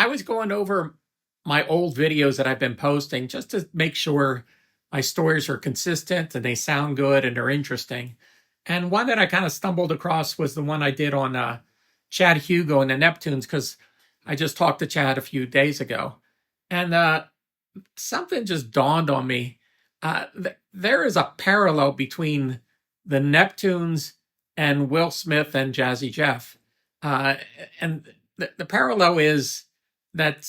I was going over my old videos that I've been posting just to make sure my stories are consistent and they sound good and they're interesting. And one that I kind of stumbled across was the one I did on Chad Hugo and the Neptunes, because I just talked to Chad a few days ago. And something just dawned on me. There is a parallel between the Neptunes and Will Smith and Jazzy Jeff. Uh, and the parallel is that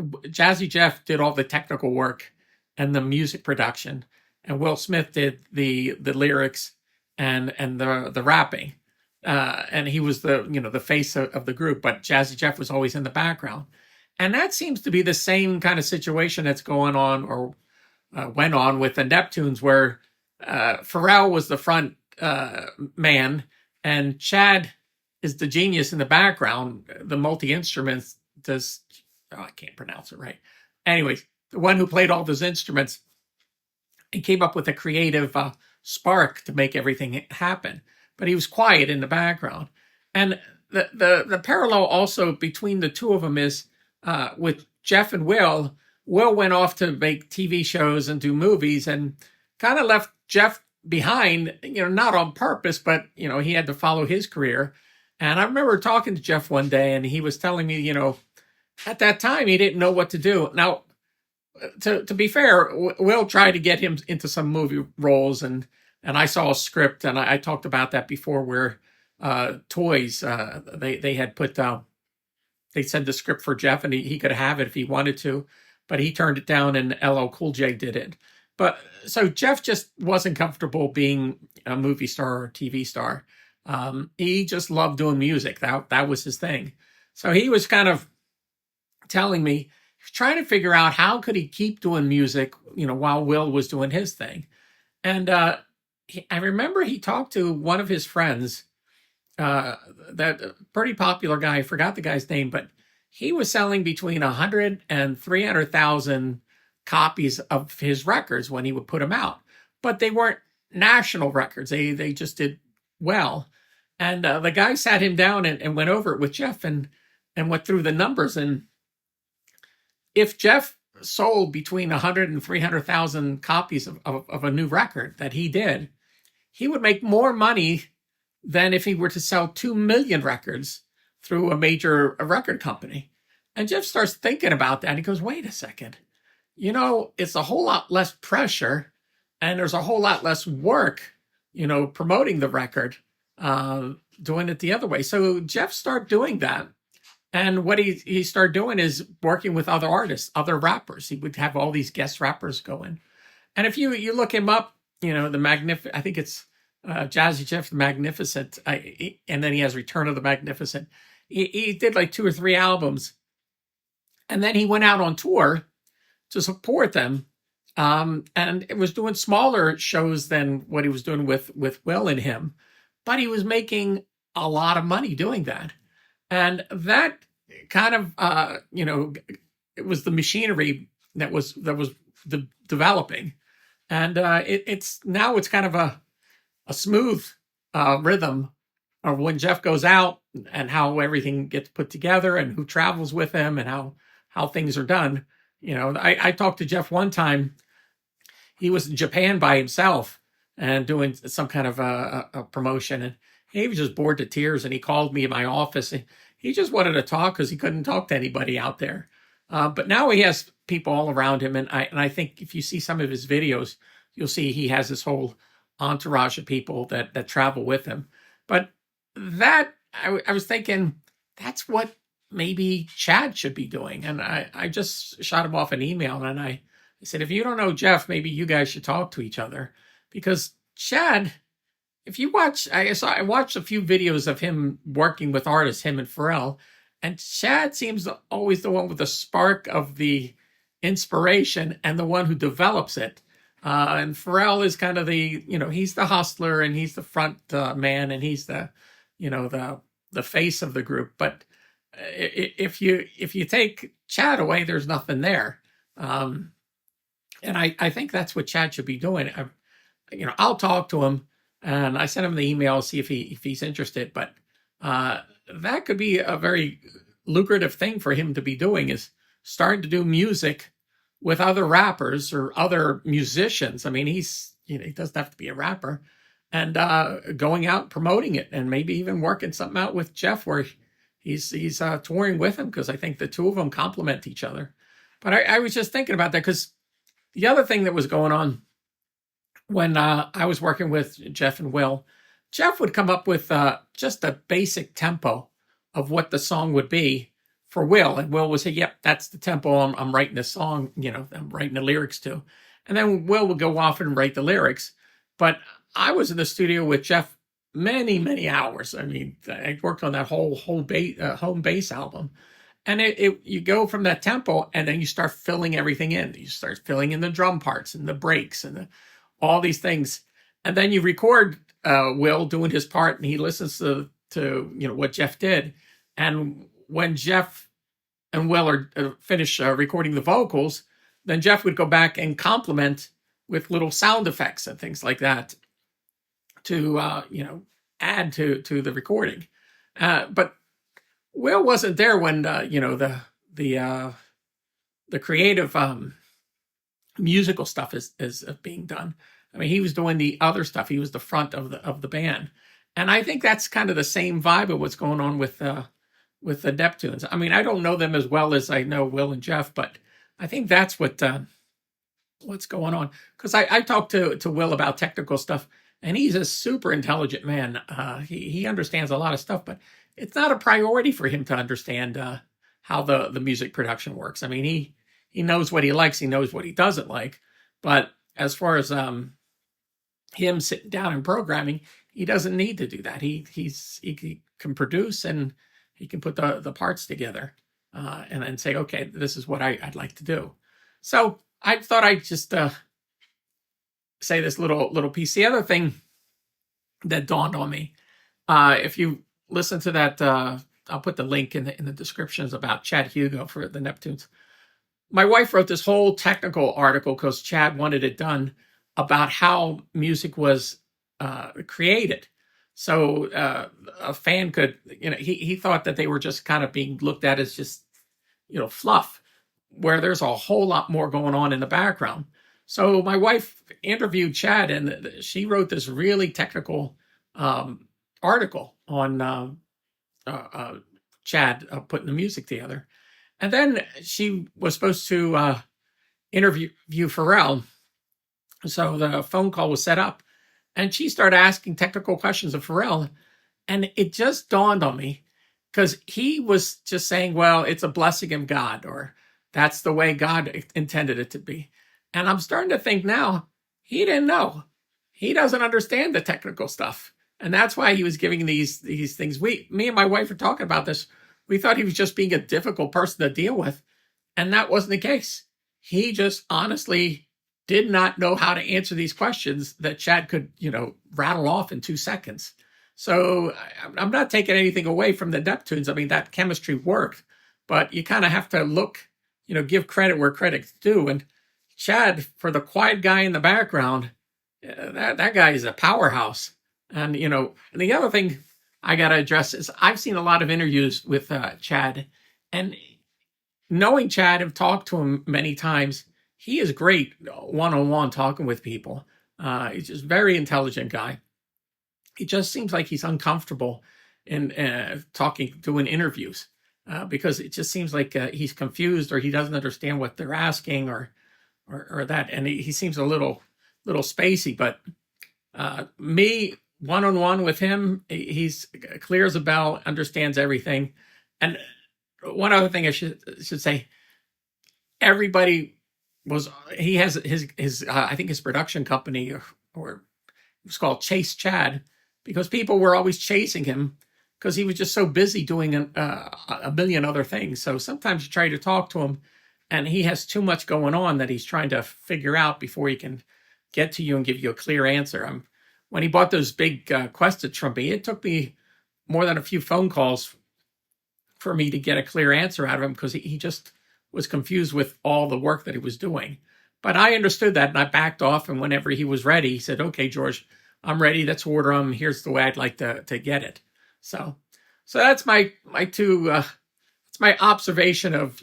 Jazzy Jeff did all the technical work and the music production, and Will Smith did the lyrics and the rapping. And he was the face of the group, but Jazzy Jeff was always in the background. And that seems to be the same kind of situation that's going on or went on with the Neptunes, where Pharrell was the front man and Chad is the genius in the background, the multi instruments. Does I can't pronounce it right. Anyways, the one who played all those instruments and came up with a creative spark to make everything happen. But he was quiet in the background. And the parallel also between the two of them is with Jeff and Will. Will went off to make TV shows and do movies and kind of left Jeff behind, not on purpose, but, he had to follow his career. And I remember talking to Jeff one day and he was telling me, at that time he didn't know what to do. Now, to be fair, Will tried to get him into some movie roles, and I saw a script, and I talked about that before, where Toys, they had put they sent the script for Jeff, and he could have it if he wanted to, but he turned it down, and LL Cool J did it. But so Jeff just wasn't comfortable being a movie star or TV star. He just loved doing music. That was his thing. So he was kind of telling me, trying to figure out how could he keep doing music, while Will was doing his thing. And I remember he talked to one of his friends, that pretty popular guy. I forgot the guy's name, but he was selling between 100 and 300,000 copies of his records when he would put them out. But they weren't national records. They just did well. And the guy sat him down and went over it with Jeff and went through the numbers. And if Jeff sold between 100 and 300,000 copies of a new record that he did, he would make more money than if he were to sell 2 million records through a major record company. And Jeff starts thinking about that. He goes, wait a second. It's a whole lot less pressure and there's a whole lot less work, promoting the record, doing it the other way. So Jeff started doing that. And what he started doing is working with other artists, other rappers. He would have all these guest rappers going. And if you look him up, I think it's Jazzy Jeff the Magnificent, and then he has Return of the Magnificent. He did like 2 or 3 albums. And then he went out on tour to support them. And it was doing smaller shows than what he was doing with Will and him. But he was making a lot of money doing that. And that kind of, it was the machinery that was developing. And it's kind of a smooth rhythm of when Jeff goes out and how everything gets put together and who travels with him and how things are done. I talked to Jeff one time. He was in Japan by himself and doing some kind of a promotion, and he was just bored to tears. And he called me in my office. And he just wanted to talk because he couldn't talk to anybody out there. But now he has people all around him, and I think if you see some of his videos, you'll see he has this whole entourage of people that travel with him. But that I was thinking that's what maybe Chad should be doing. And I just shot him off an email, and I said, if you don't know Jeff, maybe you guys should talk to each other, because Chad, if you watch, I watched a few videos of him working with artists, him and Pharrell, and Chad seems always the one with the spark of the inspiration and the one who develops it. And Pharrell is kind of he's the hustler and he's the front man and he's the face of the group. But if you take Chad away, there's nothing there. And I think that's what Chad should be doing. I'll talk to him, and I sent him the email, see if he's interested. But that could be a very lucrative thing for him to be doing is starting to do music with other rappers or other musicians. I mean, he doesn't have to be a rapper, and going out promoting it, and maybe even working something out with Jeff where he's touring with him, because I think the two of them complement each other. But I was just thinking about that, because the other thing that was going on when I was working with Jeff and Will, Jeff would come up with just a basic tempo of what the song would be for Will. And Will would say, yep, that's the tempo I'm writing this song, I'm writing the lyrics to. And then Will would go off and write the lyrics. But I was in the studio with Jeff many, many hours. I mean, I worked on that whole home bass album. And you go from that tempo, and then you start filling everything in. You start filling in the drum parts and the breaks and all these things. And then you record Will doing his part, and he listens to what Jeff did. And when Jeff and Will are finished recording the vocals, then Jeff would go back and compliment with little sound effects and things like that to add to the recording. But Will wasn't there when the creative musical stuff is being done. I mean, he was doing the other stuff. He was the front of the band, and I think that's kind of the same vibe of what's going on with the Neptunes. I mean, I don't know them as well as I know Will and Jeff, but I think that's what's going on. Because I talked to Will about technical stuff, and he's a super intelligent man. He understands a lot of stuff, but it's not a priority for him to understand how the music production works. I mean, he knows what he likes, he knows what he doesn't like, but as far as him sitting down and programming, he doesn't need to do that. He can produce, and he can put the parts together and then say, okay, this is what I'd like to do. So I thought I'd just say this little piece. The other thing that dawned on me, if you listen to that, I'll put the link in the descriptions about Chad Hugo for the Neptunes. My wife wrote this whole technical article because Chad wanted it done about how music was created. So a fan could, he thought that they were just kind of being looked at as just, fluff, where there's a whole lot more going on in the background. So my wife interviewed Chad, and she wrote this really technical article on Chad putting the music together. And then she was supposed to interview Pharrell. So the phone call was set up, and she started asking technical questions of Pharrell. And it just dawned on me, because he was just saying, well, it's a blessing of God, or that's the way God intended it to be. And I'm starting to think now, he didn't know. He doesn't understand the technical stuff. And that's why he was giving these things. Me and my wife were talking about this. We thought he was just being a difficult person to deal with. And that wasn't the case. He just honestly did not know how to answer these questions that Chad could, rattle off in 2 seconds. So I'm not taking anything away from the Neptunes. I mean, that chemistry worked, but you kind of have to look, give credit where credit's due. And Chad, for the quiet guy in the background, that guy is a powerhouse. And, and the other thing I got to address is I've seen a lot of interviews with Chad, and knowing Chad and talked to him many times, he is great one-on-one talking with people. He's just a very intelligent guy. He just seems like he's uncomfortable in doing interviews because it just seems like he's confused, or he doesn't understand what they're asking, or that. And he seems a little spacey, but me one-on-one with him, he's clear as a bell, understands everything. And one other thing I should say, everybody he has his I think his production company, or it was called Chase Chad, because people were always chasing him because he was just so busy doing a million other things. So sometimes you try to talk to him, and he has too much going on that he's trying to figure out before he can get to you and give you a clear answer. When he bought those big Quested from me, it took me more than a few phone calls for me to get a clear answer out of him, because he just was confused with all the work that he was doing. But I understood that, and I backed off, and whenever he was ready, he said, okay, George, I'm ready. Let's order them. Here's the way I'd like to get it. So that's my two it's my observation of,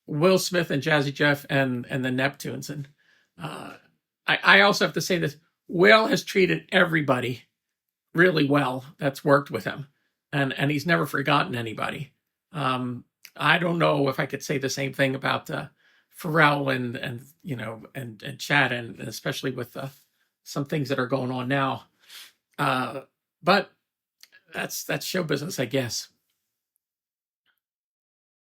Will Smith and Jazzy Jeff and the Neptunes. And uh, I also have to say this: Will has treated everybody really well that's worked with him, and he's never forgotten anybody. I don't know if I could say the same thing about Pharrell and Chad, and especially with some things that are going on now. But that's show business, I guess.